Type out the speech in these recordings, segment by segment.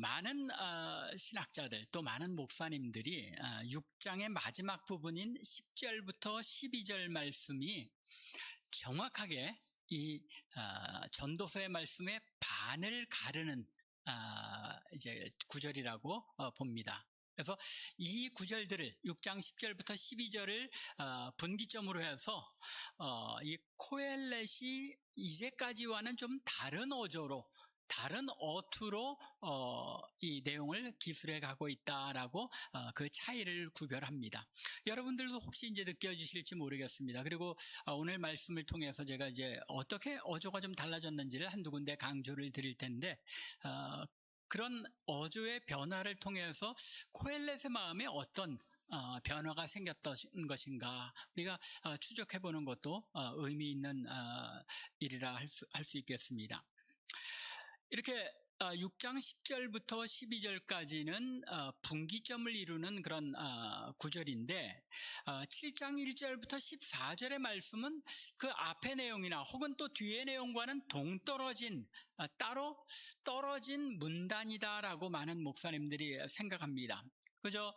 많은 신학자들 또 많은 목사님들이 6장의 마지막 부분인 10절부터 12절 말씀이 정확하게 이 전도서의 말씀의 반을 가르는 이제 구절이라고 봅니다. 그래서 이 구절들을 6장 10절부터 12절을 분기점으로 해서 이 코엘렛이 이제까지와는 좀 다른 어조로, 다른 어투로 이 내용을 기술해 가고 있다라고 그 차이를 구별합니다. 여러분들도 혹시 이제 느껴지실지 모르겠습니다. 그리고 오늘 말씀을 통해서 제가 이제 어떻게 어조가 좀 달라졌는지를 한두 군데 강조를 드릴 텐데, 그런 어조의 변화를 통해서 코엘렛의 마음에 어떤 변화가 생겼던 것인가 우리가 추적해 보는 것도 의미 있는 일이라 할 수 있겠습니다. 이렇게 6장 10절부터 12절까지는 분기점을 이루는 그런 구절인데 7장 1절부터 14절의 말씀은 그 앞의 내용이나 혹은 또 뒤의 내용과는 동떨어진 따로 떨어진 문단이다라고 많은 목사님들이 생각합니다. 그저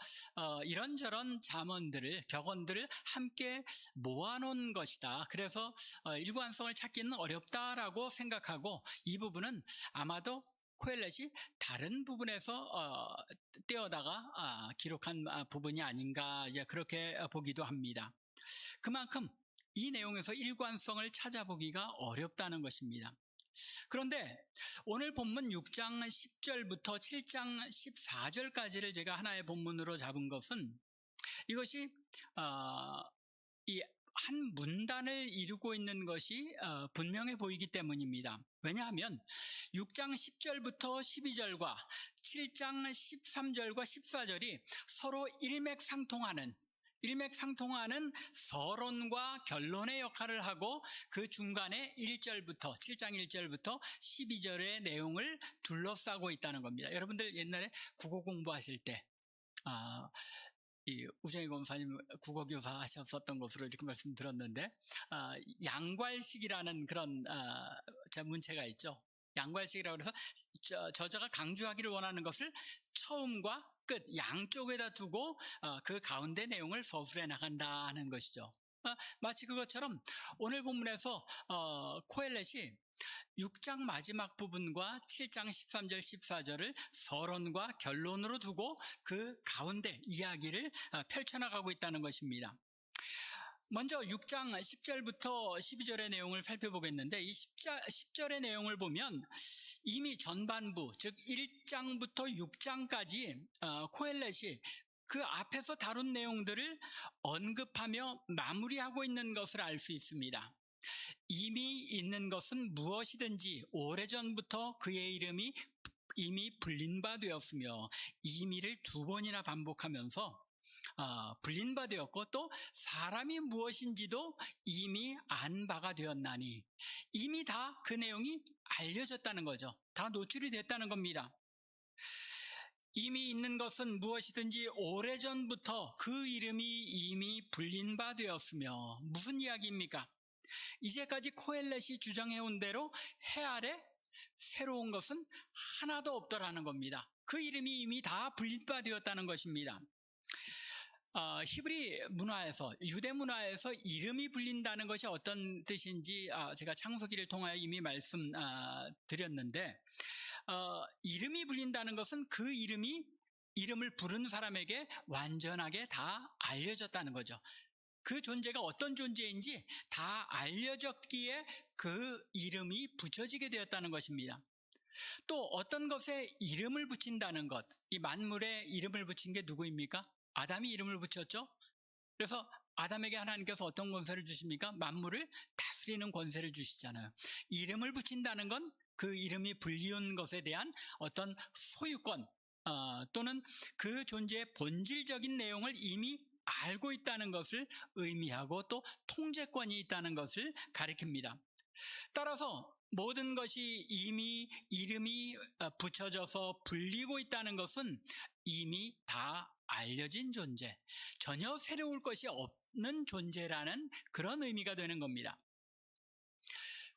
이런저런 잠언들을, 격언들을 함께 모아놓은 것이다. 그래서 일관성을 찾기는 어렵다라고 생각하고 이 부분은 아마도 코엘렛이 다른 부분에서 떼어다가 기록한 부분이 아닌가 이제 그렇게 보기도 합니다. 그만큼 이 내용에서 일관성을 찾아보기가 어렵다는 것입니다. 그런데 오늘 본문 6장 10절부터 7장 14절까지를 제가 하나의 본문으로 잡은 것은 이것이 이 한 문단을 이루고 있는 것이 분명해 보이기 때문입니다. 왜냐하면 6장 10절부터 12절과 7장 13절과 14절이 서로 일맥상통하는 서론과 결론의 역할을 하고 그 중간에 1절부터 7장 1절부터 12절의 내용을 둘러싸고 있다는 겁니다. 여러분들 옛날에 국어 공부하실 때 이 우정희 권사님 국어교사 하셨었던 것으로 이렇게 말씀드렸는데 양괄식이라는 그런 문체가 있죠. 양괄식이라고 해서 저자가 강조하기를 원하는 것을 처음과 끝 양쪽에다 두고 그 가운데 내용을 서술해 나간다 하는 것이죠. 마치 그것처럼 오늘 본문에서 코엘렛이 6장 마지막 부분과 7장 13절 14절을 서론과 결론으로 두고 그 가운데 이야기를 펼쳐나가고 있다는 것입니다. 먼저 6장 10절부터 12절의 내용을 살펴보겠는데 이 10절의 내용을 보면 이미 전반부 즉 1장부터 6장까지 코엘렛이 그 앞에서 다룬 내용들을 언급하며 마무리하고 있는 것을 알 수 있습니다. 이미 있는 것은 무엇이든지 오래전부터 그의 이름이 이미 불린 바 되었으며 이미를 2번이나 반복하면서 불린 바 되었고 또 사람이 무엇인지도 이미 안 바가 되었나니 이미 다 그 내용이 알려졌다는 거죠. 다 노출이 됐다는 겁니다. 이미 있는 것은 무엇이든지 오래전부터 그 이름이 이미 불린 바 되었으며 무슨 이야기입니까? 이제까지 코엘렛이 주장해온 대로 해 아래 새로운 것은 하나도 없더라는 겁니다. 그 이름이 이미 다 불린 바 되었다는 것입니다. 히브리 문화에서 유대 문화에서 이름이 불린다는 것이 어떤 뜻인지 제가 창세기를 통하여 이미 말씀드렸는데 이름이 불린다는 것은 그 이름을 부른 사람에게 완전하게 다 알려졌다는 거죠. 그 존재가 어떤 존재인지 다 알려졌기에 그 이름이 붙여지게 되었다는 것입니다. 또 어떤 것에 이름을 붙인다는 것, 이 만물에 이름을 붙인 게 누구입니까? 아담이 이름을 붙였죠. 그래서 아담에게 하나님께서 어떤 권세를 주십니까? 만물을 다스리는 권세를 주시잖아요. 이름을 붙인다는 건 그 이름이 불리운 것에 대한 어떤 소유권 또는 그 존재의 본질적인 내용을 이미 알고 있다는 것을 의미하고 또 통제권이 있다는 것을 가리킵니다. 따라서 모든 것이 이미 이름이 붙여져서 불리고 있다는 것은 이미 다 알려진 존재, 전혀 새로울 것이 없는 존재라는 그런 의미가 되는 겁니다.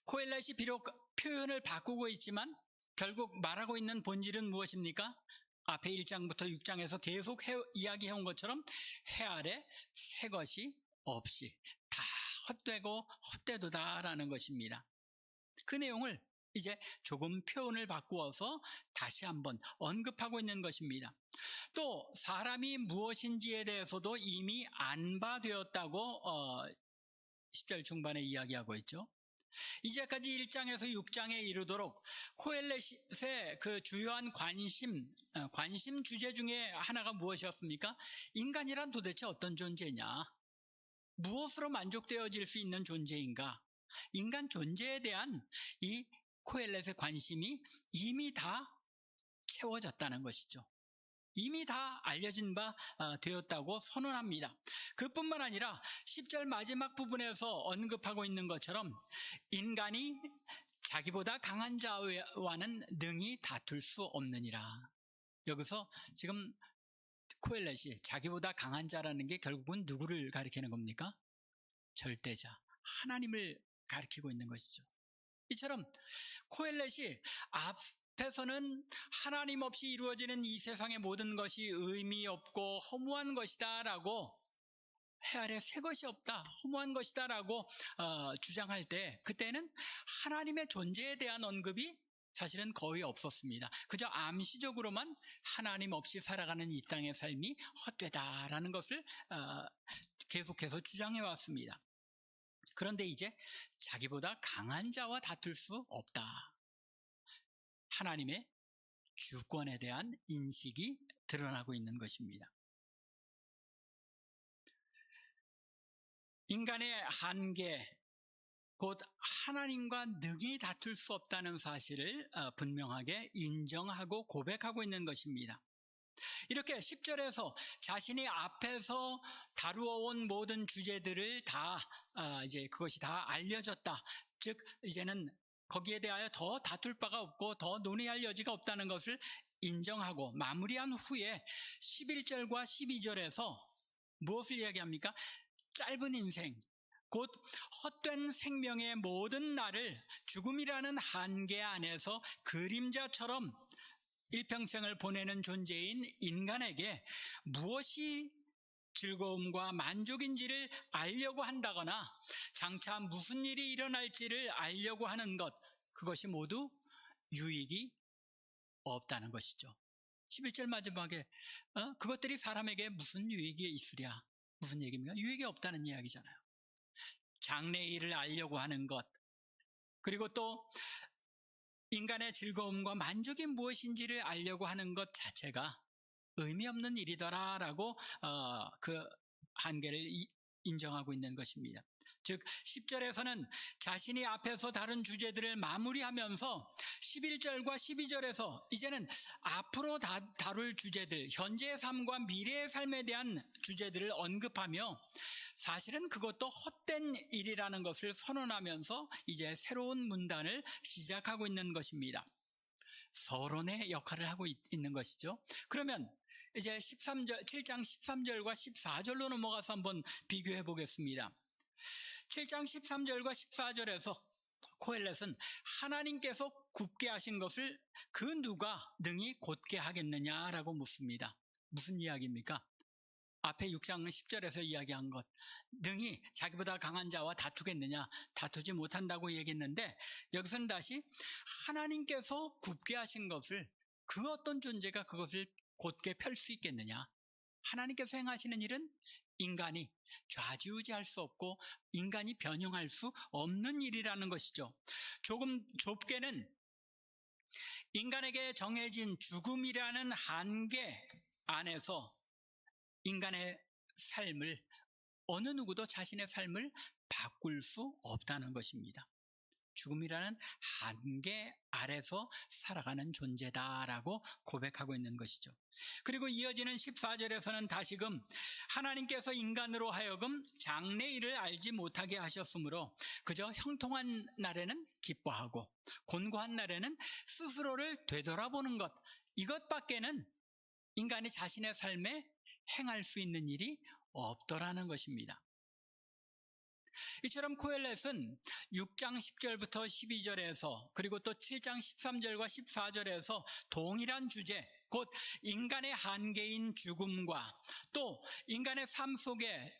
코엘렛이 비록 표현을 바꾸고 있지만 결국 말하고 있는 본질은 무엇입니까? 앞에 1장부터 6장에서 계속 이야기해온 것처럼 해 아래 새 것이 없이 다 헛되고 헛되도다라는 것입니다. 그 내용을 이제 조금 표현을 바꾸어서 다시 한번 언급하고 있는 것입니다. 또 사람이 무엇인지에 대해서도 이미 안바되었다고 10절 중반에 이야기하고 있죠. 이제까지 1장에서 6장에 이르도록 코엘렛의 그 주요한 관심 주제 중에 하나가 무엇이었습니까? 인간이란 도대체 어떤 존재냐? 무엇으로 만족되어질 수 있는 존재인가? 인간 존재에 대한 이 코엘렛의 관심이 이미 다 채워졌다는 것이죠. 이미 다 알려진 바 되었다고 선언합니다. 그뿐만 아니라 10절 마지막 부분에서 언급하고 있는 것처럼 인간이 자기보다 강한 자와는 능히 다툴 수 없느니라. 여기서 지금 코엘렛이 자기보다 강한 자라는 게 결국은 누구를 가리키는 겁니까? 절대자, 하나님을 가리키고 있는 것이죠. 이처럼 코엘렛이 앞에서는 하나님 없이 이루어지는 이 세상의 모든 것이 의미 없고 허무한 것이다 라고, 해 아래 새 것이 없다, 허무한 것이다 라고 주장할 때, 그때는 하나님의 존재에 대한 언급이 사실은 거의 없었습니다. 그저 암시적으로만 하나님 없이 살아가는 이 땅의 삶이 헛되다라는 것을 계속해서 주장해 왔습니다. 그런데 이제 자기보다 강한 자와 다툴 수 없다. 하나님의 주권에 대한 인식이 드러나고 있는 것입니다. 인간의 한계, 곧 하나님과 능히 다툴 수 없다는 사실을 분명하게 인정하고 고백하고 있는 것입니다. 이렇게 10절에서 자신이 앞에서 다루어온 모든 주제들을 다 이제 그것이 다 알려졌다. 즉 이제는 거기에 대하여 더 다툴 바가 없고 더 논의할 여지가 없다는 것을 인정하고 마무리한 후에 11절과 12절에서 무엇을 이야기합니까? 짧은 인생, 곧 헛된 생명의 모든 날을 죽음이라는 한계 안에서 그림자처럼 일평생을 보내는 존재인 인간에게 무엇이 즐거움과 만족인지를 알려고 한다거나 장차 무슨 일이 일어날지를 알려고 하는 것, 그것이 모두 유익이 없다는 것이죠. 11절 마지막에 그것들이 사람에게 무슨 유익이 있으랴? 무슨 얘기입니까? 유익이 없다는 이야기잖아요. 장래일을 알려고 하는 것, 그리고 또 인간의 즐거움과 만족이 무엇인지를 알려고 하는 것 자체가 의미 없는 일이더라라고 그 한계를 인정하고 있는 것입니다. 즉 10절에서는 자신이 앞에서 다룬 주제들을 마무리하면서 11절과 12절에서 이제는 앞으로 다룰 주제들, 현재의 삶과 미래의 삶에 대한 주제들을 언급하며 사실은 그것도 헛된 일이라는 것을 선언하면서 이제 새로운 문단을 시작하고 있는 것입니다. 서론의 역할을 하고 있는 것이죠. 그러면 이제 7장 13절과 14절로 넘어가서 한번 비교해 보겠습니다. 7장 13절과 14절에서 코엘렛은 하나님께서 굽게 하신 것을 그 누가 능히 곧게 하겠느냐라고 묻습니다. 무슨 이야기입니까? 앞에 6장 10절에서 이야기한 것, 능히 자기보다 강한 자와 다투겠느냐? 다투지 못한다고 얘기했는데 여기서는 다시 하나님께서 굽게 하신 것을, 그 어떤 존재가 그것을 곧게 펼 수 있겠느냐? 하나님께서 행하시는 일은 인간이 좌지우지할 수 없고 인간이 변형할 수 없는 일이라는 것이죠. 조금 좁게는 인간에게 정해진 죽음이라는 한계 안에서 인간의 삶을, 어느 누구도 자신의 삶을 바꿀 수 없다는 것입니다. 죽음이라는 한계 아래서 살아가는 존재다라고 고백하고 있는 것이죠. 그리고 이어지는 14절에서는 다시금 하나님께서 인간으로 하여금 장래일을 알지 못하게 하셨으므로 그저 형통한 날에는 기뻐하고 곤고한 날에는 스스로를 되돌아보는 것, 이것밖에는 인간이 자신의 삶에 행할 수 있는 일이 없더라는 것입니다. 이처럼 코엘렛은 6장 10절부터 12절에서 그리고 또 7장 13절과 14절에서 동일한 주제, 곧 인간의 한계인 죽음과 또 인간의 삶 속에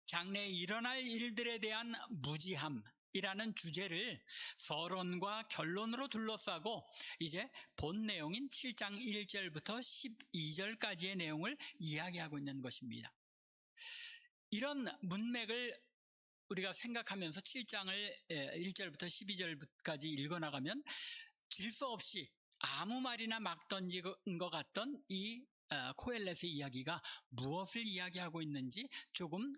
장래에 일어날 일들에 대한 무지함이라는 주제를 서론과 결론으로 둘러싸고 이제 본 내용인 7장 1절부터 12절까지의 내용을 이야기하고 있는 것입니다. 이런 문맥을 우리가 생각하면서 7장을 1절부터 12절까지 읽어나가면 질서 없이 아무 말이나 막 던진 것 같던 이 코엘렛의 이야기가 무엇을 이야기하고 있는지 조금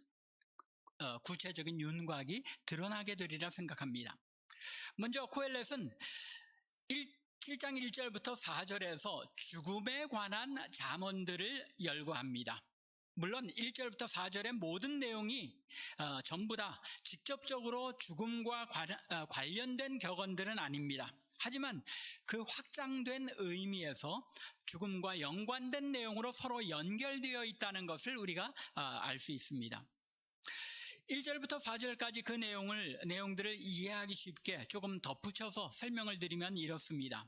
구체적인 윤곽이 드러나게 되리라 생각합니다. 먼저 코엘렛은 7장 1절부터 4절에서 죽음에 관한 잠언들을 열거합니다. 물론 1절부터 4절의 모든 내용이 전부 다 직접적으로 죽음과 관련된 격언들은 아닙니다. 하지만 그 확장된 의미에서 죽음과 연관된 내용으로 서로 연결되어 있다는 것을 우리가 알 수 있습니다. 1절부터 4절까지 그 내용들을 이해하기 쉽게 조금 덧붙여서 설명을 드리면 이렇습니다.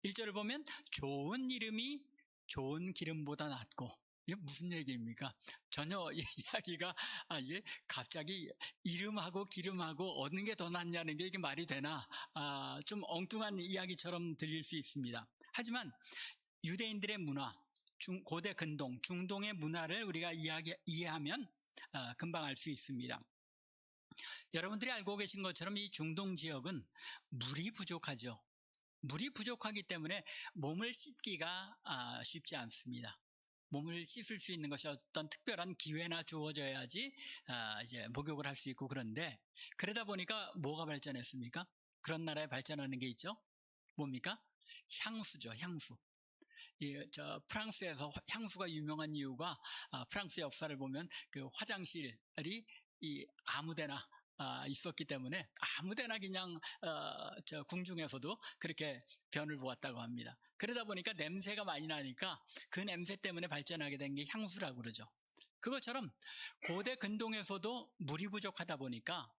1절을 보면 좋은 이름이 좋은 기름보다 낫고, 이게 무슨 얘기입니까? 전혀 이야기가 이게 갑자기 이름하고 기름하고 어느 게 더 낫냐는 게 이게 말이 되나? 좀 엉뚱한 이야기처럼 들릴 수 있습니다. 하지만 유대인들의 문화, 고대 근동, 중동의 문화를 우리가 이해하면 금방 알 수 있습니다. 여러분들이 알고 계신 것처럼 이 중동 지역은 물이 부족하죠. 물이 부족하기 때문에 몸을 씻기가 쉽지 않습니다. 몸을 씻을 수 있는 것이 어떤 특별한 기회나 주어져야지 이제 목욕을 할 수 있고, 그런데 그러다 보니까 뭐가 발전했습니까? 그런 나라에 발전하는 게 있죠. 뭡니까? 향수죠, 향수. 프랑스에서 향수가 유명한 이유가 프랑스 역사를 보면 그 화장실이 아무데나 있었기 때문에 아무데나 그냥 궁중에서도 그렇게 변을 보았다고 합니다. 그러다 보니까 냄새가 많이 나니까 그 냄새 때문에 발전하게 된 게 향수라고 그러죠. 그것처럼 고대 근동에서도 물이 부족하다 보니까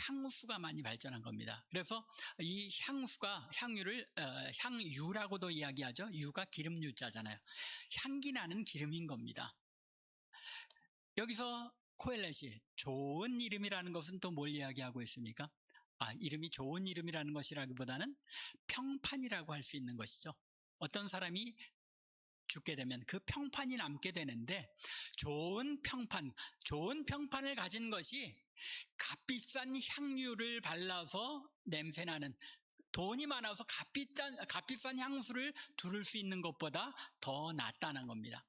향수가 많이 발전한 겁니다. 그래서 이 향유를 향유라고도 이야기하죠. 유가 기름 유자잖아요. 향기 나는 기름인 겁니다. 여기서 코엘렛이 좋은 이름이라는 것은 또 뭘 이야기하고 있습니까? 이름이 좋은 이름이라는 것이라기보다는 평판이라고 할 수 있는 것이죠. 어떤 사람이 죽게 되면 그 평판이 남게 되는데, 좋은 평판을 가진 것이 값비싼 향유를 발라서 냄새나는, 돈이 많아서 값비싼 향수를 두를 수 있는 것보다 더 낫다는 겁니다.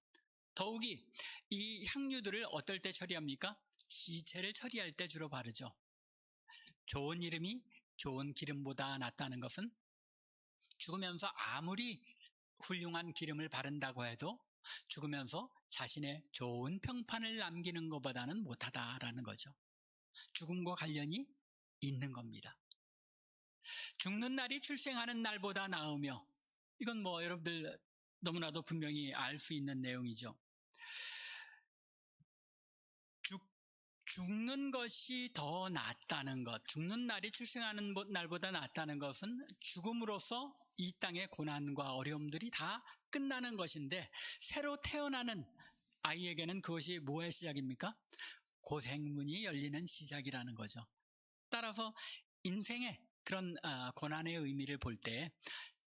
더욱이 이 향유들을 어떨 때 처리합니까? 시체를 처리할 때 주로 바르죠. 좋은 이름이 좋은 기름보다 낫다는 것은 죽으면서 아무리 훌륭한 기름을 바른다고 해도 죽으면서 자신의 좋은 평판을 남기는 것보다는 못하다라는 거죠. 죽음과 관련이 있는 겁니다. 죽는 날이 출생하는 날보다 나으며, 이건 여러분들 너무나도 분명히 알 수 있는 내용이죠. 죽는 것이 더 낫다는 것, 죽는 날이 출생하는 날보다 낫다는 것은 죽음으로써 이 땅의 고난과 어려움들이 다 끝나는 것인데, 새로 태어나는 아이에게는 그것이 뭐의 시작입니까? 고생문이 열리는 시작이라는 거죠. 따라서 인생의 그런 고난의 의미를 볼 때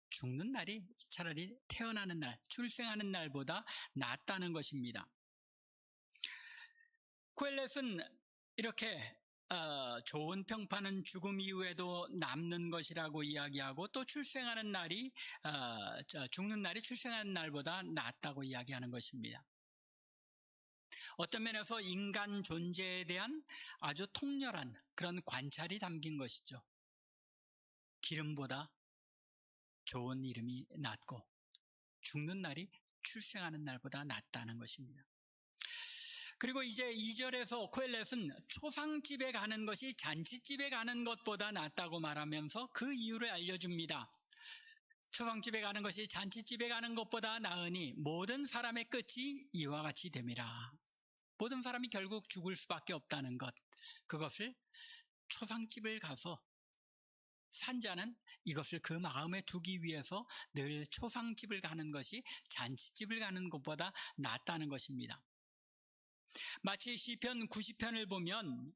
죽는 날이 차라리 태어나는 날, 출생하는 날보다 낫다는 것입니다. 코엘렛은 이렇게 좋은 평판은 죽음 이후에도 남는 것이라고 이야기하고, 또 죽는 날이 출생하는 날보다 낫다고 이야기하는 것입니다. 어떤 면에서 인간 존재에 대한 아주 통렬한 그런 관찰이 담긴 것이죠. 기름보다 좋은 이름이 낫고 죽는 날이 출생하는 날보다 낫다는 것입니다. 그리고 이제 2절에서 코엘렛은 초상집에 가는 것이 잔치집에 가는 것보다 낫다고 말하면서 그 이유를 알려줍니다. 초상집에 가는 것이 잔치집에 가는 것보다 나으니 모든 사람의 끝이 이와 같이 됨이라. 모든 사람이 결국 죽을 수밖에 없다는 것. 그것을 초상집을 가서 산자는 이것을 그 마음에 두기 위해서 늘 초상집을 가는 것이 잔치집을 가는 것보다 낫다는 것입니다. 마치 시편 90편을 보면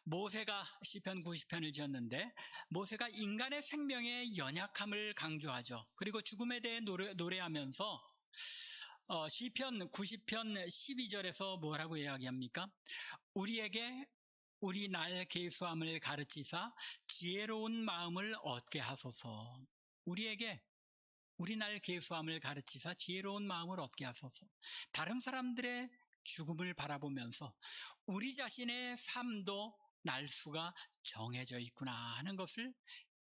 모세가 시편 90편을 지었는데 모세가 인간의 생명의 연약함을 강조하죠. 그리고 죽음에 대해 노래하면서 시편 90편 12절에서 뭐라고 이야기합니까? 우리에게 우리 날 계수함을 가르치사 지혜로운 마음을 얻게 하소서. 우리에게 우리 날 계수함을 가르치사 지혜로운 마음을 얻게 하소서. 다른 사람들의 죽음을 바라보면서 우리 자신의 삶도 날수가 정해져 있구나 하는 것을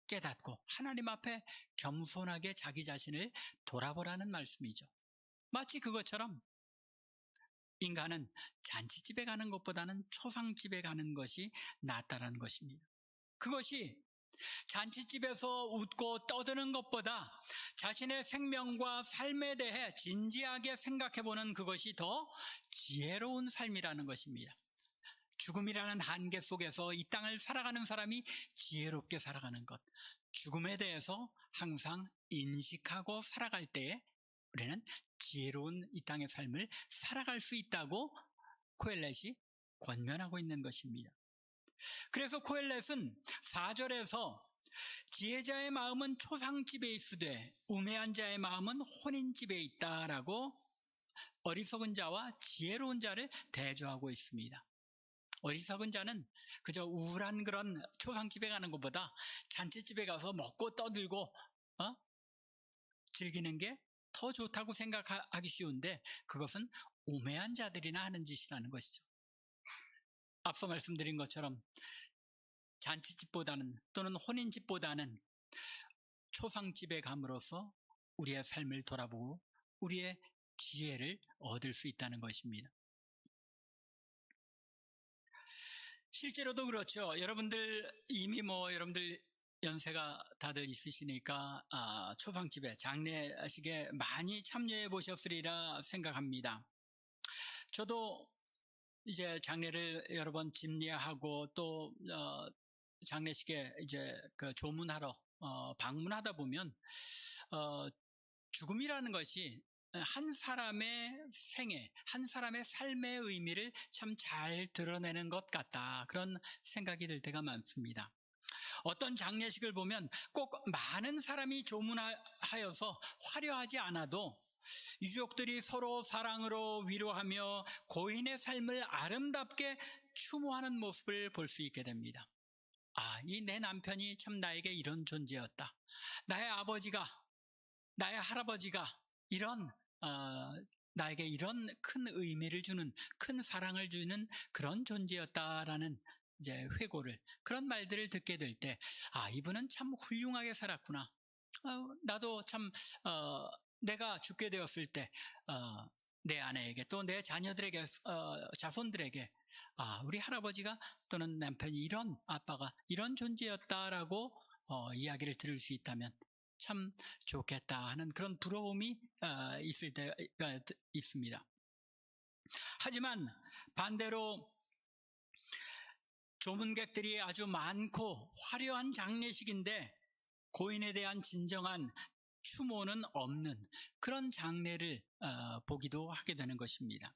깨닫고 하나님 앞에 겸손하게 자기 자신을 돌아보라는 말씀이죠. 마치 그것처럼 인간은 잔치집에 가는 것보다는 초상집에 가는 것이 낫다라는 것입니다. 그것이 잔치집에서 웃고 떠드는 것보다 자신의 생명과 삶에 대해 진지하게 생각해보는 그것이 더 지혜로운 삶이라는 것입니다. 죽음이라는 한계 속에서 이 땅을 살아가는 사람이 지혜롭게 살아가는 것, 죽음에 대해서 항상 인식하고 살아갈 때에 우리는 지혜로운 이 땅의 삶을 살아갈 수 있다고 코엘렛이 권면하고 있는 것입니다. 그래서 코엘렛은 4절에서 지혜자의 마음은 초상집에 있으되 우매한 자의 마음은 혼인집에 있다라고 어리석은 자와 지혜로운 자를 대조하고 있습니다. 어리석은 자는 그저 우울한 그런 초상집에 가는 것보다 잔치집에 가서 먹고 떠들고 즐기는 게 더 좋다고 생각하기 쉬운데 그것은 우매한 자들이나 하는 짓이라는 것이죠. 앞서 말씀드린 것처럼 잔치집보다는 또는 혼인집보다는 초상집에 감으로써 우리의 삶을 돌아보고 우리의 지혜를 얻을 수 있다는 것입니다. 실제로도 그렇죠. 여러분들 이미 여러분들 연세가 다들 있으시니까 초상집에 장례식에 많이 참여해 보셨으리라 생각합니다. 저도 이제 장례를 여러 번 집례하고 또 장례식에 이제 그 조문하러 방문하다 보면 죽음이라는 것이 한 사람의 생애, 한 사람의 삶의 의미를 참 잘 드러내는 것 같다. 그런 생각이 들 때가 많습니다. 어떤 장례식을 보면 꼭 많은 사람이 조문하여서 화려하지 않아도 유족들이 서로 사랑으로 위로하며 고인의 삶을 아름답게 추모하는 모습을 볼 수 있게 됩니다. 이 내 남편이 참 나에게 이런 존재였다. 나의 아버지가, 나의 할아버지가 나에게 이런 큰 의미를 주는, 큰 사랑을 주는 그런 존재였다라는 이제 회고를, 그런 말들을 듣게 될 때, 이분은 참 훌륭하게 살았구나. 나도 참, 내가 죽게 되었을 때, 내 아내에게 또 내 자녀들에게, 자손들에게, 우리 할아버지가 또는 남편이 이런 아빠가 이런 존재였다라고 이야기를 들을 수 있다면 참 좋겠다 하는 그런 부러움이 있을 때가 있습니다. 하지만 반대로 조문객들이 아주 많고 화려한 장례식인데 고인에 대한 진정한 추모는 없는 그런 장례를 보기도 하게 되는 것입니다.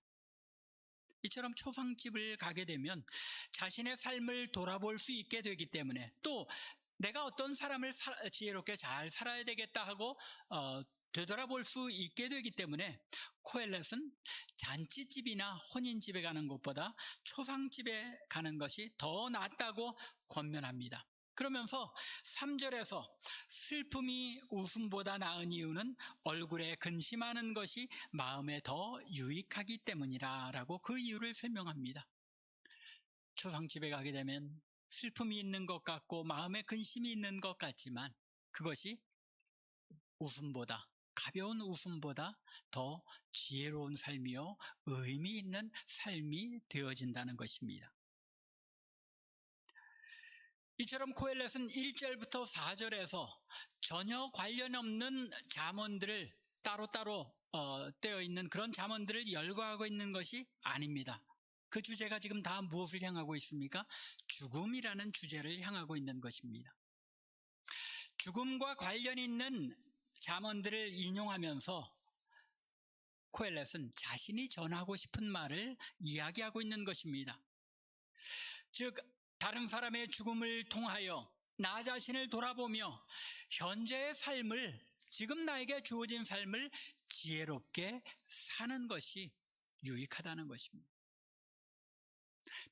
이처럼 초상집을 가게 되면 자신의 삶을 돌아볼 수 있게 되기 때문에 또 내가 어떤 사람을 지혜롭게 잘 살아야 되겠다 하고 되돌아볼 수 있게 되기 때문에 코엘렛은 잔치집이나 혼인집에 가는 것보다 초상집에 가는 것이 더 낫다고 권면합니다. 그러면서 3절에서 슬픔이 웃음보다 나은 이유는 얼굴에 근심하는 것이 마음에 더 유익하기 때문이라고 그 이유를 설명합니다. 초상집에 가게 되면 슬픔이 있는 것 같고 마음에 근심이 있는 것 같지만 그것이 웃음보다, 가벼운 웃음보다 더 지혜로운 삶이요 의미 있는 삶이 되어진다는 것입니다. 이처럼 코엘렛은 1절부터 4절에서 전혀 관련 없는 잠언들을 따로따로 떼어 있는 그런 잠언들을 열거하고 있는 것이 아닙니다. 그 주제가 지금 다 무엇을 향하고 있습니까? 죽음이라는 주제를 향하고 있는 것입니다. 죽음과 관련 있는 잠언들을 인용하면서 코엘렛은 자신이 전하고 싶은 말을 이야기하고 있는 것입니다. 즉, 다른 사람의 죽음을 통하여 나 자신을 돌아보며 현재의 삶을, 지금 나에게 주어진 삶을 지혜롭게 사는 것이 유익하다는 것입니다.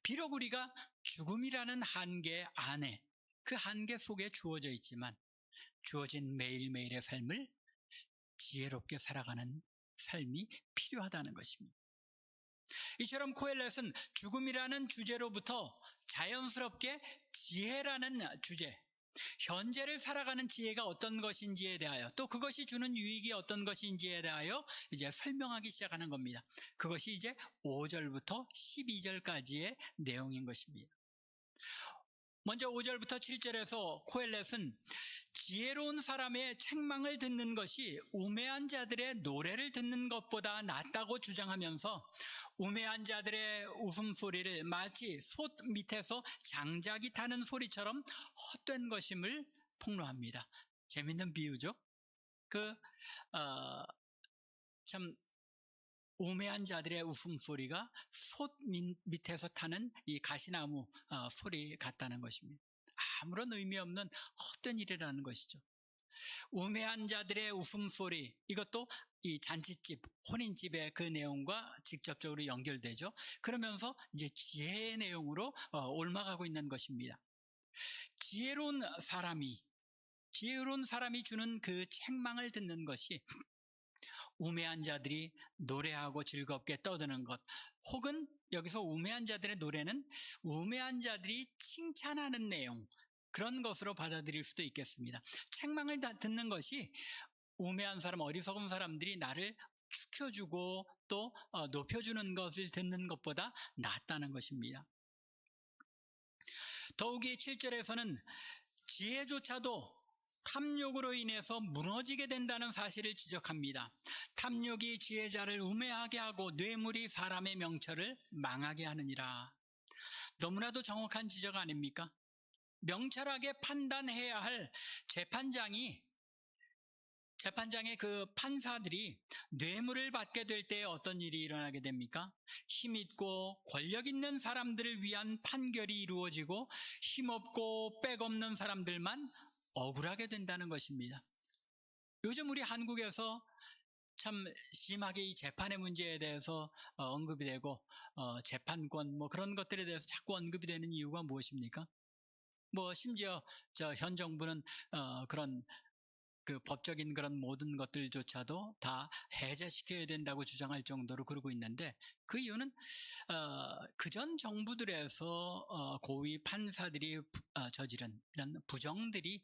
비록 우리가 죽음이라는 한계 안에, 그 한계 속에 주어져 있지만 주어진 매일매일의 삶을 지혜롭게 살아가는 삶이 필요하다는 것입니다. 이처럼 코엘렛은 죽음이라는 주제로부터 자연스럽게 지혜라는 주제, 현재를 살아가는 지혜가 어떤 것인지에 대하여, 또 그것이 주는 유익이 어떤 것인지에 대하여 이제 설명하기 시작하는 겁니다. 그것이 이제 5절부터 12절까지의 내용인 것입니다. 먼저 5절부터 7절에서 코엘렛은 지혜로운 사람의 책망을 듣는 것이 우매한 자들의 노래를 듣는 것보다 낫다고 주장하면서 우매한 자들의 웃음소리를 마치 솥 밑에서 장작이 타는 소리처럼 헛된 것임을 폭로합니다. 재밌는 비유죠? 참 우매한 자들의 웃음소리가 솥 밑에서 타는 이 가시나무 소리 같다는 것입니다. 아무런 의미 없는 헛된 일이라는 것이죠. 우매한 자들의 웃음소리, 이것도 이 잔치집, 혼인집의 그 내용과 직접적으로 연결되죠. 그러면서 이제 지혜의 내용으로 옮아가고 있는 것입니다. 지혜로운 사람이 주는 그 책망을 듣는 것이 우매한 자들이 노래하고 즐겁게 떠드는 것, 혹은 여기서 우매한 자들의 노래는 우매한 자들이 칭찬하는 내용, 그런 것으로 받아들일 수도 있겠습니다. 책망을 듣는 것이 우매한 사람, 어리석은 사람들이 나를 축혀주고 또 높여주는 것을 듣는 것보다 낫다는 것입니다. 더욱이 7절에서는 지혜조차도 탐욕으로 인해서 무너지게 된다는 사실을 지적합니다. 탐욕이 지혜자를 우매하게 하고 뇌물이 사람의 명철을 망하게 하느니라. 너무나도 정확한 지적 아닙니까? 명철하게 판단해야 할 재판장의 그 판사들이 뇌물을 받게 될 때 어떤 일이 일어나게 됩니까? 힘있고 권력 있는 사람들을 위한 판결이 이루어지고 힘없고 빽없는 사람들만 억울하게 된다는 것입니다. 요즘 우리 한국에서 참 심하게 이 재판의 문제에 대해서 언급이 되고 재판권 그런 것들에 대해서 자꾸 언급이 되는 이유가 무엇입니까? 심지어 현 정부는 그런 그 법적인 그런 모든 것들조차도 다 해제시켜야 된다고 주장할 정도로 그러고 있는데, 그 이유는 그전 정부들에서 고위 판사들이 저지른 이런 부정들이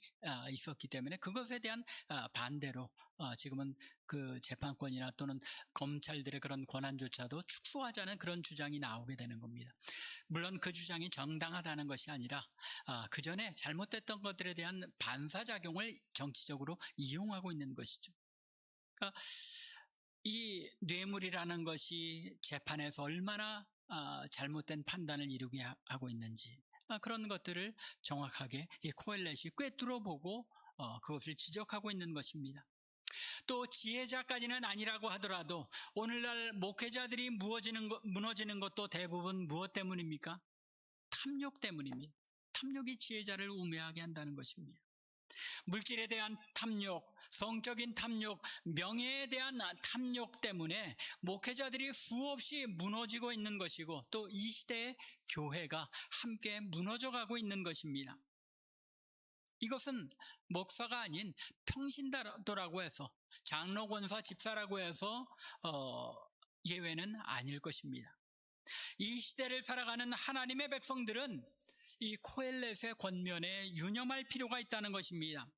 있었기 때문에 그것에 대한 반대로 지금은 그 재판권이나 또는 검찰들의 그런 권한조차도 축소하자는 그런 주장이 나오게 되는 겁니다. 물론 그 주장이 정당하다는 것이 아니라 그전에 잘못됐던 것들에 대한 반사작용을 정치적으로 이용하고 있는 것이죠. 그러니까 이 뇌물이라는 것이 재판에서 얼마나 잘못된 판단을 이루게 하고 있는지, 그런 것들을 정확하게 이 코엘렛이 꿰뚫어보고 그것을 지적하고 있는 것입니다. 또 지혜자까지는 아니라고 하더라도 오늘날 목회자들이 무너지는 것도 대부분 무엇 때문입니까? 탐욕 때문입니다. 탐욕이 지혜자를 우매하게 한다는 것입니다. 물질에 대한 탐욕, 성적인 탐욕, 명예에 대한 탐욕 때문에 목회자들이 수없이 무너지고 있는 것이고, 또 이 시대의 교회가 함께 무너져가고 있는 것입니다. 이것은 목사가 아닌 평신도라고 해서, 장로, 권사, 집사라고 해서 예외는 아닐 것입니다. 이 시대를 살아가는 하나님의 백성들은 이 코엘렛의 권면에 유념할 필요가 있다는 것입니다.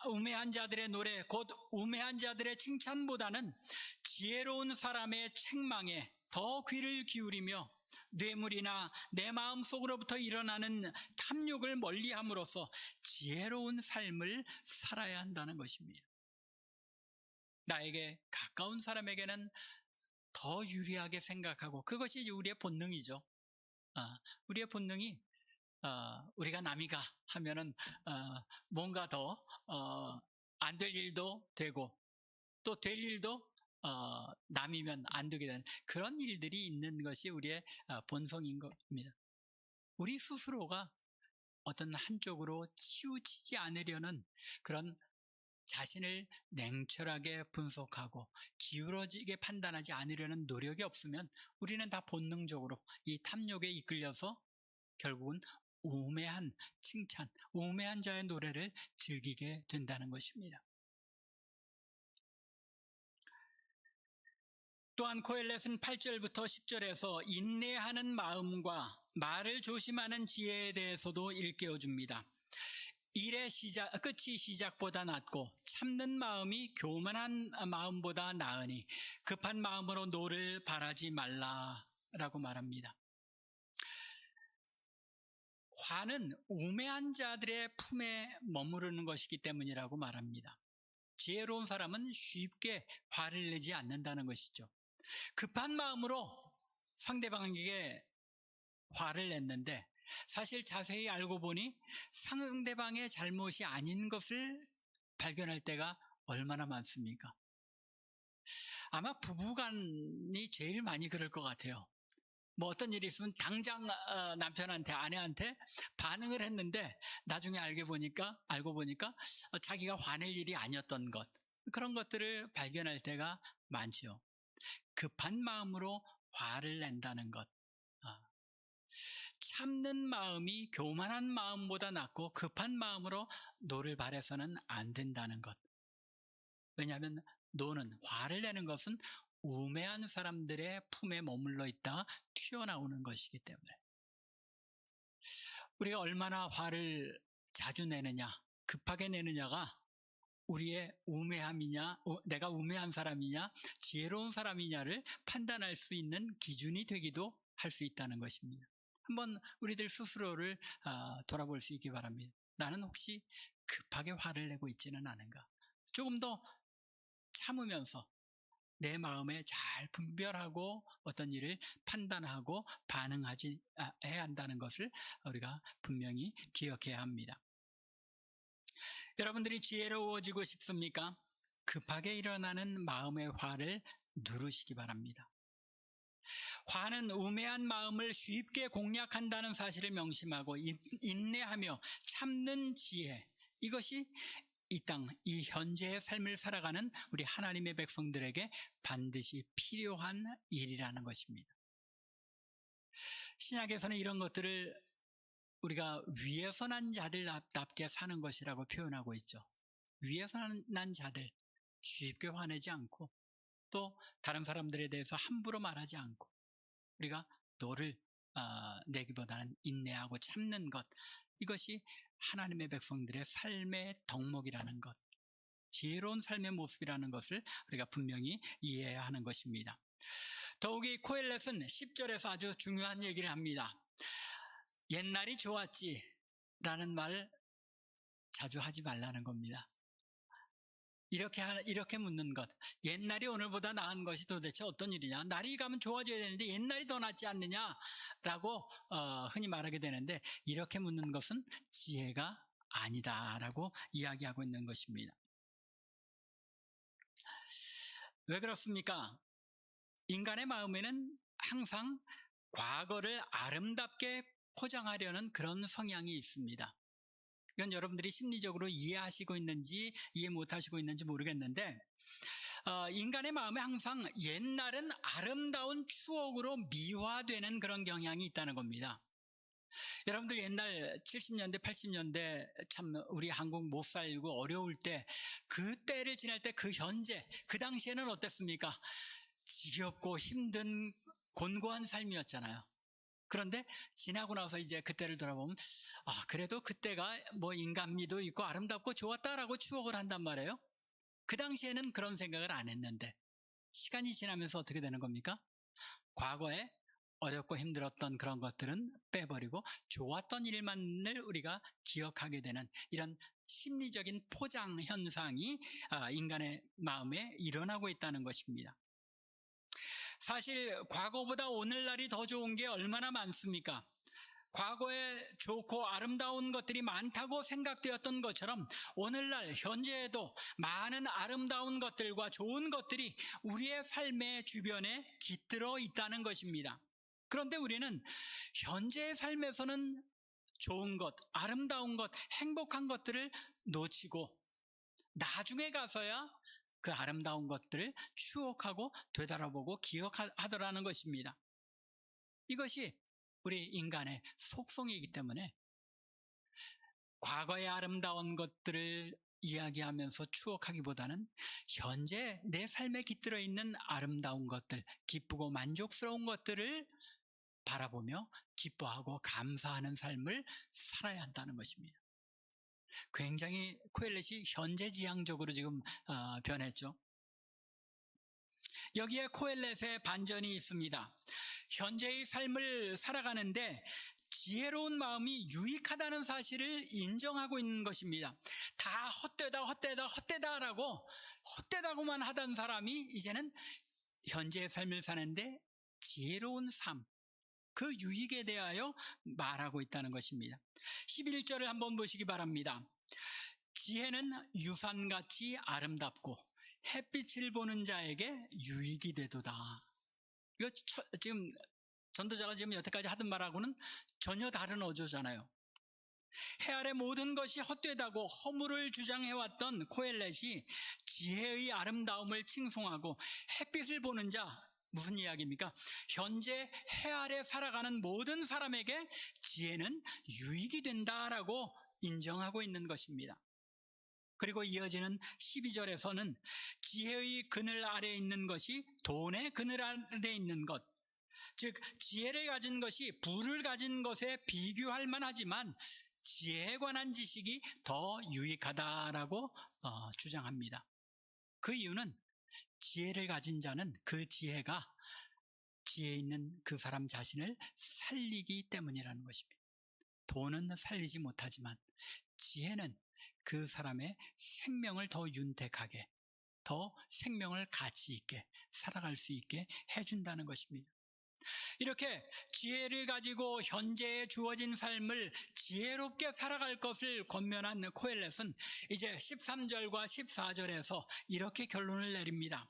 우매한 자들의 노래, 곧 우매한 자들의 칭찬보다는 지혜로운 사람의 책망에 더 귀를 기울이며 뇌물이나 내 마음속으로부터 일어나는 탐욕을 멀리함으로써 지혜로운 삶을 살아야 한다는 것입니다. 나에게 가까운 사람에게는 더 유리하게 생각하고, 그것이 이제 우리의 본능이죠. 우리의 본능이 우리가 남이가 하면은 뭔가 더 안 될 일도 되고, 또 될 일도 남이면 안 되게 되는 그런 일들이 있는 것이 우리의 본성인 겁니다. 우리 스스로가 어떤 한쪽으로 치우치지 않으려는 그런 자신을 냉철하게 분석하고 기울어지게 판단하지 않으려는 노력이 없으면 우리는 다 본능적으로 이 탐욕에 이끌려서 결국은 우매한 칭찬, 우매한 자의 노래를 즐기게 된다는 것입니다. 또한 코엘렛은 8절부터 10절에서 인내하는 마음과 말을 조심하는 지혜에 대해서도 일깨워줍니다. 일의 끝이 시작보다 낫고 참는 마음이 교만한 마음보다 나으니 급한 마음으로 노를 바라지 말라라고 말합니다. 화는 우매한 자들의 품에 머무르는 것이기 때문이라고 말합니다. 지혜로운 사람은 쉽게 화를 내지 않는다는 것이죠. 급한 마음으로 상대방에게 화를 냈는데 사실 자세히 알고 보니 상대방의 잘못이 아닌 것을 발견할 때가 얼마나 많습니까? 아마 부부간이 제일 많이 그럴 것 같아요. 뭐 어떤 일이 있으면 당장 남편한테, 아내한테 반응을 했는데 나중에 알고 보니까 자기가 화낼 일이 아니었던 것, 그런 것들을 발견할 때가 많죠. 급한 마음으로 화를 낸다는 것, 참는 마음이 교만한 마음보다 낫고 급한 마음으로 노를 바라서는 안 된다는 것. 왜냐하면 화를 내는 것은 우매한 사람들의 품에 머물러 있다가 튀어나오는 것이기 때문에. 우리가 얼마나 화를 자주 내느냐, 급하게 내느냐가 우리의 우매함이냐, 내가 우매한 사람이냐, 지혜로운 사람이냐를 판단할 수 있는 기준이 되기도 할 수 있다는 것입니다. 한번 우리들 스스로를 돌아볼 수 있기 바랍니다. 나는 혹시 급하게 화를 내고 있지는 않은가? 조금 더 참으면서 내 마음에 잘 분별하고 어떤 일을 판단하고 반응해야 한다는 것을 우리가 분명히 기억해야 합니다. 여러분들이 지혜로워지고 싶습니까? 급하게 일어나는 마음의 화를 누르시기 바랍니다. 화는 우매한 마음을 쉽게 공략한다는 사실을 명심하고 인내하며 참는 지혜, 이것이 이 땅, 이 현재의 삶을 살아가는 우리 하나님의 백성들에게 반드시 필요한 일이라는 것입니다. 신약에서는 이런 것들을 우리가 위에서 난 자들답게 사는 것이라고 표현하고 있죠. 위에서 난 자들, 쉽게 화내지 않고 또 다른 사람들에 대해서 함부로 말하지 않고 우리가 노를 내기보다는 인내하고 참는 것, 이것이 하나님의 백성들의 삶의 덕목이라는 것, 지혜로운 삶의 모습이라는 것을 우리가 분명히 이해해야 하는 것입니다. 더욱이 코엘렛은 10절에서 아주 중요한 얘기를 합니다. 옛날이 좋았지 라는 말을 자주 하지 말라는 겁니다. 이렇게 묻는 것, 옛날이 오늘보다 나은 것이 도대체 어떤 일이냐, 날이 가면 좋아져야 되는데 옛날이 더 낫지 않느냐라고 흔히 말하게 되는데, 이렇게 묻는 것은 지혜가 아니다라고 이야기하고 있는 것입니다. 왜 그렇습니까? 인간의 마음에는 항상 과거를 아름답게 포장하려는 그런 성향이 있습니다. 이건 여러분들이 심리적으로 이해하시고 있는지 이해 못하시고 있는지 모르겠는데, 인간의 마음에 항상 옛날은 아름다운 추억으로 미화되는 그런 경향이 있다는 겁니다. 여러분들 옛날 70년대, 80년대 참 우리 한국 못 살고 어려울 때, 그 때를 지날 때 그 현재, 그 당시에는 어땠습니까? 지겹고 힘든 곤고한 삶이었잖아요. 그런데 지나고 나서 이제 그때를 돌아보면 그래도 그때가 뭐 인간미도 있고 아름답고 좋았다라고 추억을 한단 말이에요. 그 당시에는 그런 생각을 안 했는데 시간이 지나면서 어떻게 되는 겁니까? 과거에 어렵고 힘들었던 그런 것들은 빼버리고 좋았던 일만을 우리가 기억하게 되는 이런 심리적인 포장 현상이 인간의 마음에 일어나고 있다는 것입니다. 사실 과거보다 오늘날이 더 좋은 게 얼마나 많습니까? 과거에 좋고 아름다운 것들이 많다고 생각되었던 것처럼 오늘날 현재에도 많은 아름다운 것들과 좋은 것들이 우리의 삶의 주변에 깃들어 있다는 것입니다. 그런데 우리는 현재의 삶에서는 좋은 것, 아름다운 것, 행복한 것들을 놓치고 나중에 가서야 그 아름다운 것들을 추억하고 되돌아보고 기억하더라는 것입니다. 이것이 우리 인간의 속성이기 때문에 과거의 아름다운 것들을 이야기하면서 추억하기보다는 현재 내 삶에 깃들어 있는 아름다운 것들, 기쁘고 만족스러운 것들을 바라보며 기뻐하고 감사하는 삶을 살아야 한다는 것입니다. 굉장히 코엘렛이 현재지향적으로 지금 변했죠. 여기에 코엘렛의 반전이 있습니다. 현재의 삶을 살아가는데 지혜로운 마음이 유익하다는 사실을 인정하고 있는 것입니다. 다 헛되다라고 헛되다고만 하던 사람이 이제는 현재의 삶을 사는데 지혜로운 삶, 그 유익에 대하여 말하고 있다는 것입니다. 11절을 한번 보시기 바랍니다. 지혜는 유산같이 아름답고 햇빛을 보는 자에게 유익이 되도다. 이거 지금 전도자가 지금 여태까지 하던 말하고는 전혀 다른 어조잖아요. 해 아래 모든 것이 헛되다고 허물을 주장해왔던 코엘렛이 지혜의 아름다움을 칭송하고 햇빛을 보는 자, 무슨 이야기입니까? 현재 해 아래 살아가는 모든 사람에게 지혜는 유익이 된다라고 인정하고 있는 것입니다. 그리고 이어지는 12절에서는 지혜의 그늘 아래에 있는 것이 돈의 그늘 아래에 있는 것, 즉 지혜를 가진 것이 부를 가진 것에 비교할 만하지만 지혜에 관한 지식이 더 유익하다라고 주장합니다. 그 이유는 지혜를 가진 자는 그 지혜가 지혜 있는 그 사람 자신을 살리기 때문이라는 것입니다. 돈은 살리지 못하지만 지혜는 그 사람의 생명을 더 윤택하게, 더 생명을 가치 있게 살아갈 수 있게 해준다는 것입니다. 이렇게 지혜를 가지고 현재에 주어진 삶을 지혜롭게 살아갈 것을 권면한 코엘렛은 이제 13절과 14절에서 이렇게 결론을 내립니다.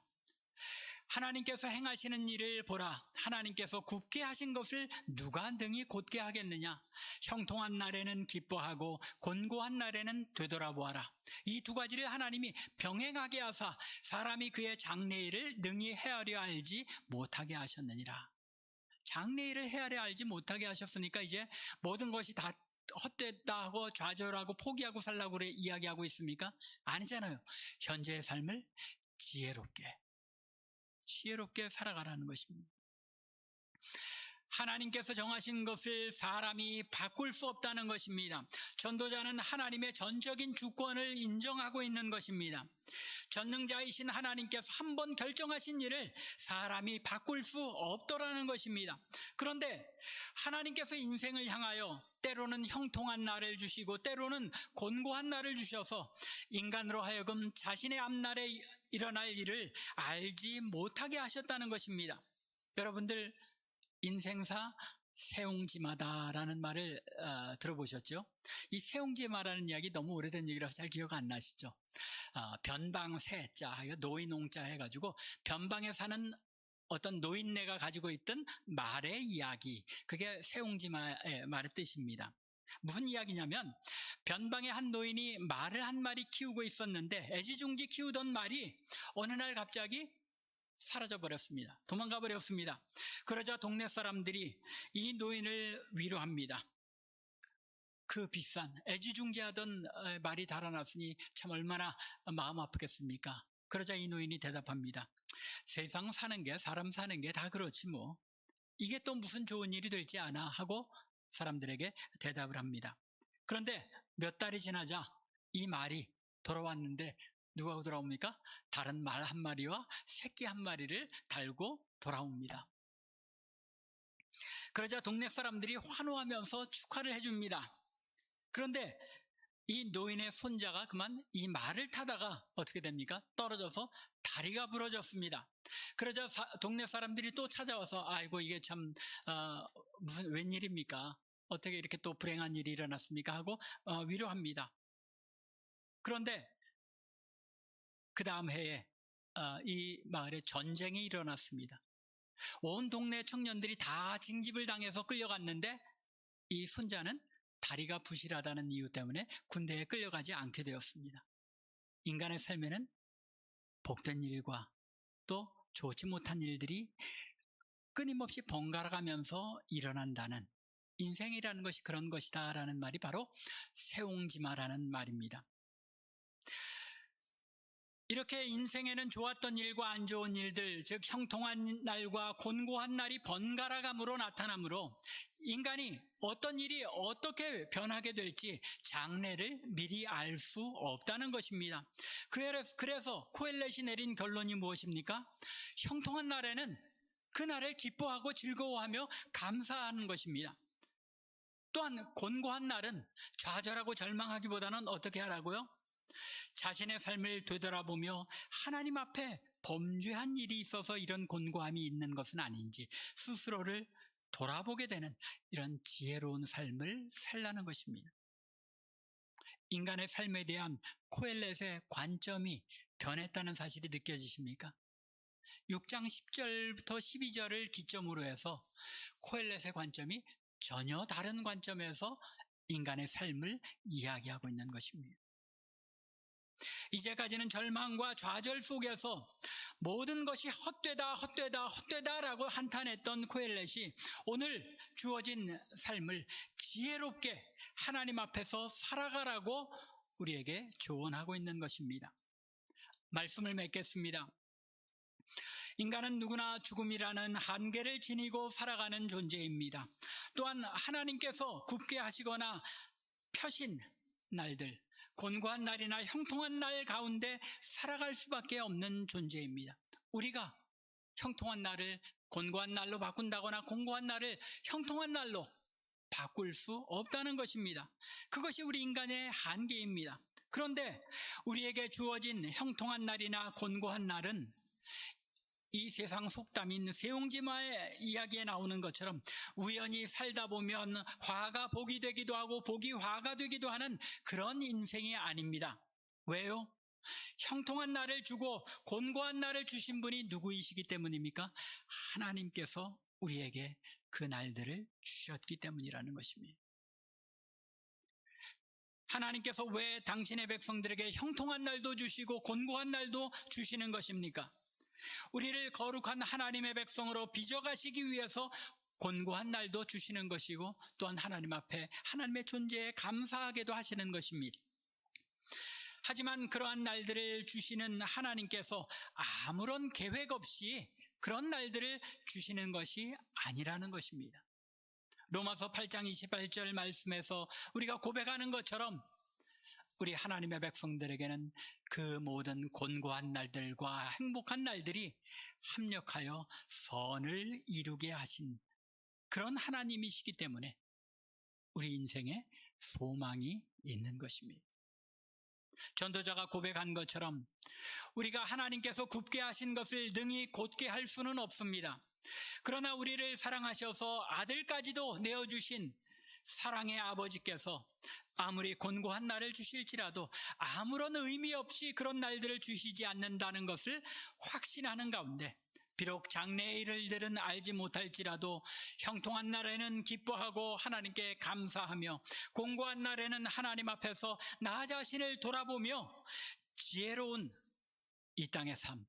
하나님께서 행하시는 일을 보라. 하나님께서 굳게 하신 것을 누가 능히 곧게 하겠느냐. 형통한 날에는 기뻐하고 곤고한 날에는 되돌아보아라. 이 두 가지를 하나님이 병행하게 하사 사람이 그의 장래일을 능히 헤아려 알지 못하게 하셨느니라. 장래일을 헤아려 알지 못하게 하셨으니까 이제 모든 것이 다 헛됐다고 좌절하고 포기하고 살라고 그래 이야기하고 있습니까? 아니잖아요. 현재의 삶을 지혜롭게 살아가라는 것입니다. 하나님께서 정하신 것을 사람이 바꿀 수 없다는 것입니다. 전도자는 하나님의 전적인 주권을 인정하고 있는 것입니다. 전능자이신 하나님께서 한번 결정하신 일을 사람이 바꿀 수 없더라는 것입니다. 그런데 하나님께서 인생을 향하여 때로는 형통한 날을 주시고 때로는 곤고한 날을 주셔서 인간으로 하여금 자신의 앞날에 일어날 일을 알지 못하게 하셨다는 것입니다. 여러분들 인생사 세옹지마다라는 말을 들어보셨죠? 이 세옹지마라는 이야기 너무 오래된 얘기라서 잘 기억 안 나시죠? 변방세자, 노인홍자 해가지고 변방에 사는 어떤 노인네가 가지고 있던 말의 이야기, 그게 세옹지마의 말의 뜻입니다. 무슨 이야기냐면 변방의 한 노인이 말을 한 마리 키우고 있었는데 애지중지 키우던 말이 어느 날 갑자기 사라져 버렸습니다. 도망가 버렸습니다. 그러자 동네 사람들이 이 노인을 위로합니다. 그 비싼 애지중지하던 말이 달아났으니 참 얼마나 마음 아프겠습니까? 그러자 이 노인이 대답합니다. 세상 사는 게, 사람 사는 게 다 그렇지 뭐. 이게 또 무슨 좋은 일이 될지 아나 하고 사람들에게 대답을 합니다. 그런데 몇 달이 지나자 이 말이 돌아왔는데 누가 돌아옵니까? 다른 말 한 마리와 새끼 한 마리를 달고 돌아옵니다. 그러자 동네 사람들이 환호하면서 축하를 해줍니다. 그런데 이 노인의 손자가 그만 이 말을 타다가 어떻게 됩니까? 떨어져서 다리가 부러졌습니다. 그러자 동네 사람들이 또 찾아와서 아이고 이게 참 무슨 웬일입니까? 어떻게 이렇게 또 불행한 일이 일어났습니까? 하고 위로합니다. 그런데 그 다음 해에 이 마을에 전쟁이 일어났습니다. 온 동네 청년들이 다 징집을 당해서 끌려갔는데 이 손자는 다리가 부실하다는 이유 때문에 군대에 끌려가지 않게 되었습니다. 인간의 삶에는 복된 일과 또 좋지 못한 일들이 끊임없이 번갈아가면서 일어난다는, 인생이라는 것이 그런 것이다 라는 말이 바로 세옹지마라는 말입니다. 이렇게 인생에는 좋았던 일과 안 좋은 일들, 즉 형통한 날과 곤고한 날이 번갈아감으로 나타나므로 인간이 어떤 일이 어떻게 변하게 될지 장래를 미리 알 수 없다는 것입니다. 그래서 코엘렛이 내린 결론이 무엇입니까? 형통한 날에는 그날을 기뻐하고 즐거워하며 감사하는 것입니다. 또한 곤고한 날은 좌절하고 절망하기보다는 어떻게 하라고요? 자신의 삶을 되돌아보며 하나님 앞에 범죄한 일이 있어서 이런 곤고함이 있는 것은 아닌지 스스로를 돌아보게 되는 이런 지혜로운 삶을 살라는 것입니다. 인간의 삶에 대한 코엘렛의 관점이 변했다는 사실이 느껴지십니까? 6장 10절부터 12절을 기점으로 해서 코엘렛의 관점이 전혀 다른 관점에서 인간의 삶을 이야기하고 있는 것입니다. 이제까지는 절망과 좌절 속에서 모든 것이 헛되다라고 한탄했던 코엘렛이 오늘 주어진 삶을 지혜롭게 하나님 앞에서 살아가라고 우리에게 조언하고 있는 것입니다. 말씀을 맺겠습니다. 인간은 누구나 죽음이라는 한계를 지니고 살아가는 존재입니다. 또한 하나님께서 굽게 하시거나 펴신 날들, 곤고한 날이나 형통한 날 가운데 살아갈 수밖에 없는 존재입니다. 우리가 형통한 날을 곤고한 날로 바꾼다거나 곤고한 날을 형통한 날로 바꿀 수 없다는 것입니다. 그것이 우리 인간의 한계입니다. 그런데 우리에게 주어진 형통한 날이나 곤고한 날은 이 세상 속담인 세옹지마의 이야기에 나오는 것처럼 우연히 살다 보면 화가 복이 되기도 하고 복이 화가 되기도 하는 그런 인생이 아닙니다. 왜요? 형통한 날을 주고 곤고한 날을 주신 분이 누구이시기 때문입니까? 하나님께서 우리에게 그 날들을 주셨기 때문이라는 것입니다. 하나님께서 왜 당신의 백성들에게 형통한 날도 주시고 곤고한 날도 주시는 것입니까? 우리를 거룩한 하나님의 백성으로 빚어가시기 위해서 곤고한 날도 주시는 것이고 또한 하나님 앞에 하나님의 존재에 감사하게도 하시는 것입니다. 하지만 그러한 날들을 주시는 하나님께서 아무런 계획 없이 그런 날들을 주시는 것이 아니라는 것입니다. 로마서 8장 28절 말씀에서 우리가 고백하는 것처럼 우리 하나님의 백성들에게는 그 모든 곤고한 날들과 행복한 날들이 합력하여 선을 이루게 하신 그런 하나님이시기 때문에 우리 인생에 소망이 있는 것입니다. 전도자가 고백한 것처럼 우리가 하나님께서 굽게 하신 것을 능히 곧게 할 수는 없습니다. 그러나 우리를 사랑하셔서 아들까지도 내어주신 사랑의 아버지께서 아무리 곤고한 날을 주실지라도 아무런 의미 없이 그런 날들을 주시지 않는다는 것을 확신하는 가운데 비록 장래의 일들은 알지 못할지라도 형통한 날에는 기뻐하고 하나님께 감사하며 곤고한 날에는 하나님 앞에서 나 자신을 돌아보며 지혜로운 이 땅의 삶,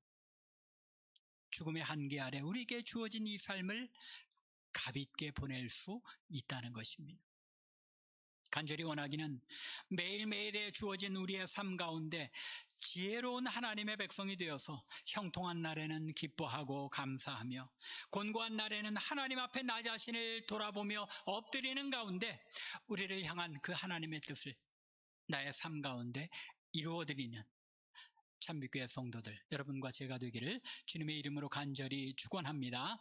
죽음의 한계 아래 우리에게 주어진 이 삶을 가볍게 보낼 수 있다는 것입니다. 간절히 원하기는 매일매일에 주어진 우리의 삶 가운데 지혜로운 하나님의 백성이 되어서 형통한 날에는 기뻐하고 감사하며 곤고한 날에는 하나님 앞에 나 자신을 돌아보며 엎드리는 가운데 우리를 향한 그 하나님의 뜻을 나의 삶 가운데 이루어드리는 참빛교회 성도들 여러분과 제가 되기를 주님의 이름으로 간절히 축원합니다.